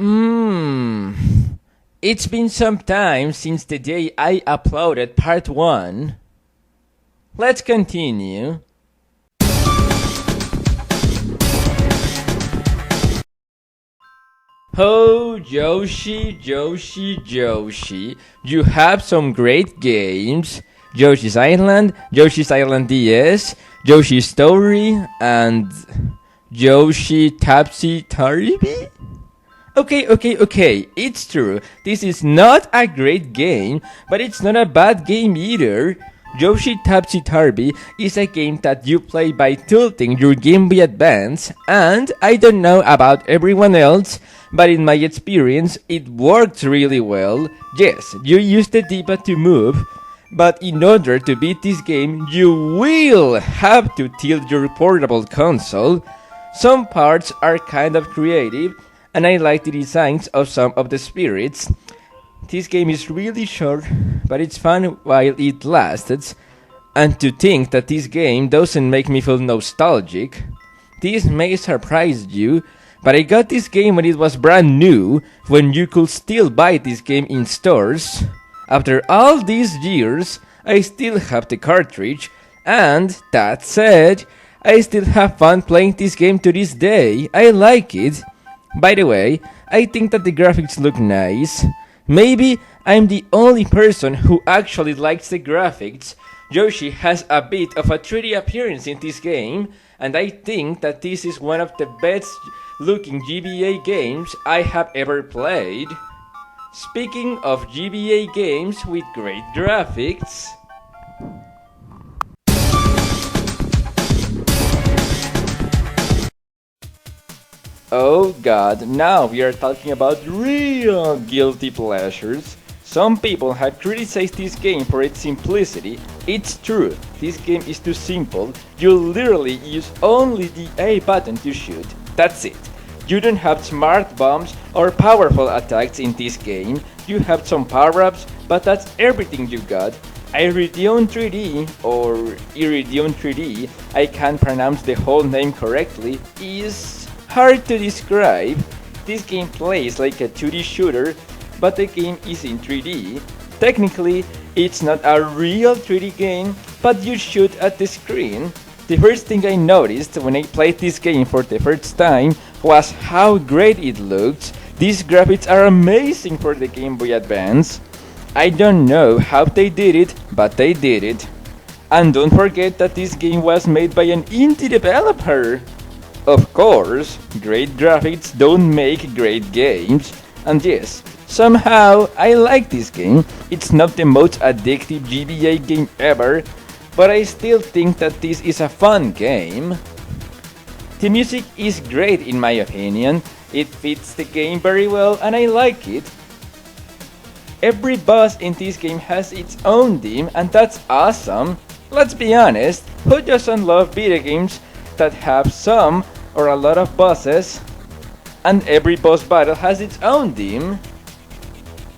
Hmm. It's been some time since the day I uploaded part 1. Let's continue. Oh, Yoshi, you have some great games. Yoshi's Island DS, Yoshi's Story, and Yoshi Topsy Turvy? Okay, it's true. This is not a great game, but it's not a bad game either. Yoshi Topsy Turvy is a game that you play by tilting your Game Boy Advance, and I don't know about everyone else, but in my experience, it works really well. Yes, you use the D-pad to move, but in order to beat this game, you will have to tilt your portable console. Some parts are kind of creative, and I like the designs of some of the spirits. This game is really short, but it's fun while it lasts. And to think that this game doesn't make me feel nostalgic. This may surprise you, but I got this game when it was brand new, when you could still buy this game in stores. After all these years, I still have the cartridge, and that said, I still have fun playing this game to this day. I like it. By the way, I think that the graphics look nice. Maybe I'm the only person who actually likes the graphics. Yoshi has a bit of a 3D appearance in this game, and I think that this is one of the best looking GBA games I have ever played. Speaking of GBA games with great graphics, oh god, now we are talking about real guilty pleasures. Some people have criticized this game for its simplicity. It's true, this game is too simple. You literally use only the A button to shoot. That's it. You don't have smart bombs or powerful attacks in this game. You have some power-ups, but that's everything you got. Iridion 3D, or Iridion 3D, I can't pronounce the whole name correctly, is hard to describe. This game plays like a 2D shooter, but the game is in 3D. Technically, it's not a real 3D game, but you shoot at the screen. The first thing I noticed when I played this game for the first time was how great it looked. These graphics are amazing for the Game Boy Advance. I don't know how they did it, but they did it. And don't forget that this game was made by an indie developer. Of course, great graphics don't make great games. And yes, somehow I like this game. It's not the most addictive GBA game ever, but I still think that this is a fun game. The music is great in my opinion. It fits the game very well and I like it. Every boss in this game has its own theme and that's awesome. Let's be honest, who doesn't love video games that have some or a lot of bosses? And every boss battle has its own theme.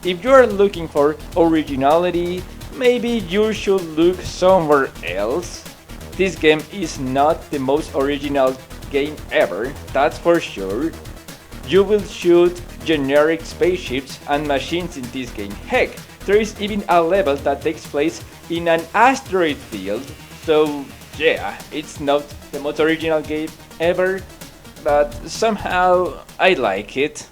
If you are looking for originality, maybe you should look somewhere else. This game is not the most original game ever, that's for sure. You will shoot generic spaceships and machines in this game. Heck, there is even a level that takes place in an asteroid field. So yeah, it's not the most original game ever, but somehow I like it.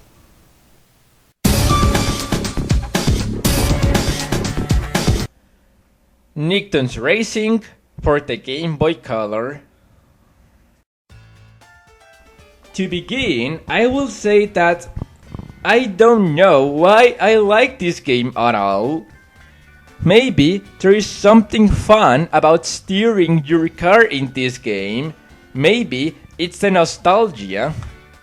Nicktoons Racing for the Game Boy Color. To begin, I will say that I don't know why I like this game at all. Maybe there is something fun about steering your car in this game. Maybe it's the nostalgia.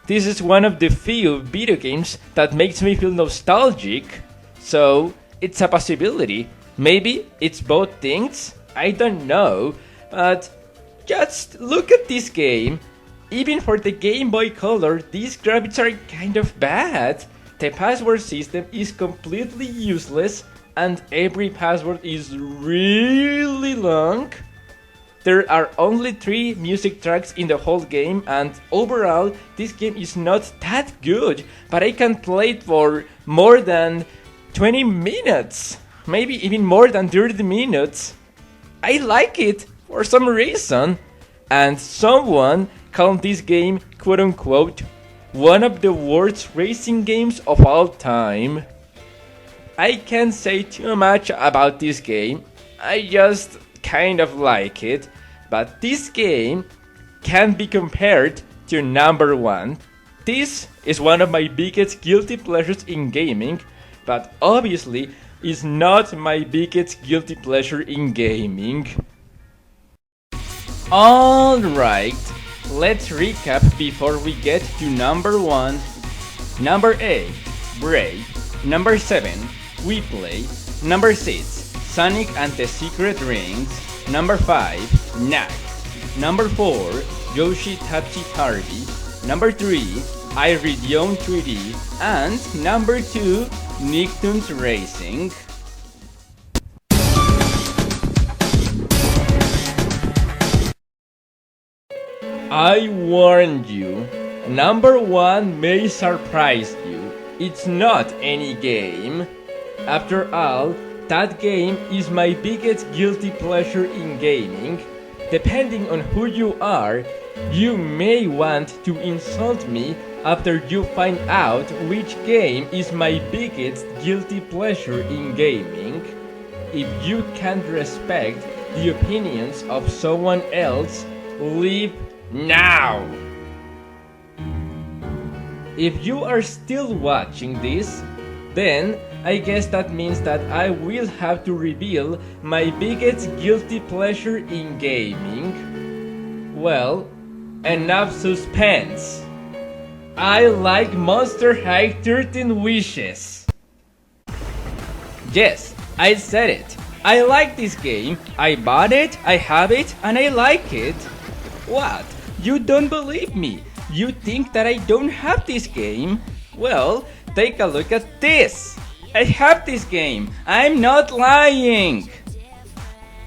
This is one of the few video games that makes me feel nostalgic. So, it's a possibility. Maybe it's both things? I don't know. But just look at this game. Even for the Game Boy Color, these graphics are kind of bad. The password system is completely useless and every password is really long. there are only 3 music tracks in the whole game, and overall, this game is not that good, but I can play it for more than 20 minutes, maybe even more than 30 minutes. I like it for some reason, and someone called this game, quote unquote, one of the worst racing games of all time. I can't say too much about this game, I just kind of like it, but this game can be compared to number 1. This is one of my biggest guilty pleasures in gaming, but obviously is not my biggest guilty pleasure in gaming. Alright, let's recap before we get to number 1. Number 8, Braid. Number 7, We Play. Number 6, Sonic and the Secret Rings. Number 5, Knack. Number 4, Yoshi Tachi Tarby. Number 3, Iridium 3D. And number 2, Nicktoons Racing. I warned you, number 1 may surprise you. It's not any game. After all, that game is my biggest guilty pleasure in gaming. Depending on who you are, you may want to insult me after you find out which game is my biggest guilty pleasure in gaming. If you can't respect the opinions of someone else, leave now! If you are still watching this, then I guess that means that I will have to reveal my biggest guilty pleasure in gaming. Well, enough suspense. I like Monster High 13 Wishes. Yes, I said it. I like this game. I bought it, I have it, and I like it. What? You don't believe me? You think that I don't have this game? Well, take a look at this. I have this game. I'm not lying.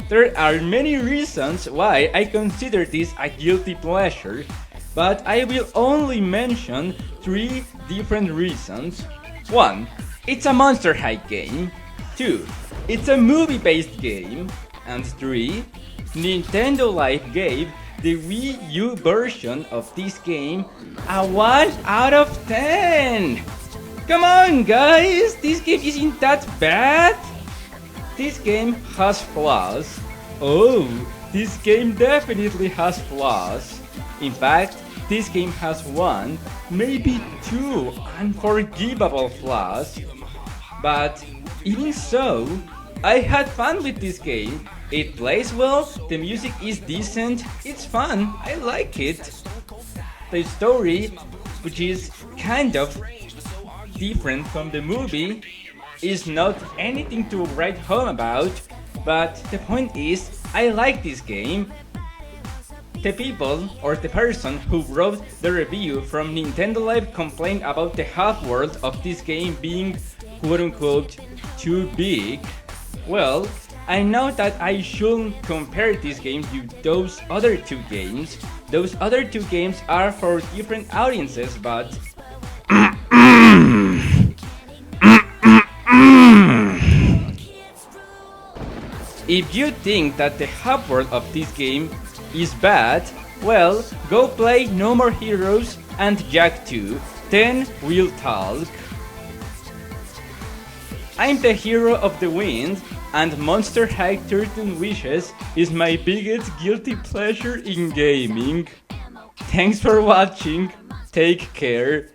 There are many reasons why I consider this a guilty pleasure, but I will only mention 3 different reasons. 1. It's a Monster High game. 2. It's a movie-based game. And 3. Nintendo Life gave the Wii U version of this game a 1 out of 10! Come on guys, this game isn't that bad! This game has flaws. Oh, this game definitely has flaws. In fact, this game has 1, maybe 2 unforgivable flaws. But even so, I had fun with this game. It plays well, the music is decent, it's fun, I like it. The story, which is kind of different from the movie, is not anything to write home about, but the point is, I like this game. The people, or the person who wrote the review from Nintendo Life complained about the half-world of this game being quote-unquote too big. Well, I know that I shouldn't compare this game to those other 2 games. Those other 2 games are for different audiences, but if you think that the half-world of this game is bad, well, go play No More Heroes and Jak 2, then we'll talk. I'm the hero of the wind, and Monster High 13 Wishes is my biggest guilty pleasure in gaming. Thanks for watching, take care.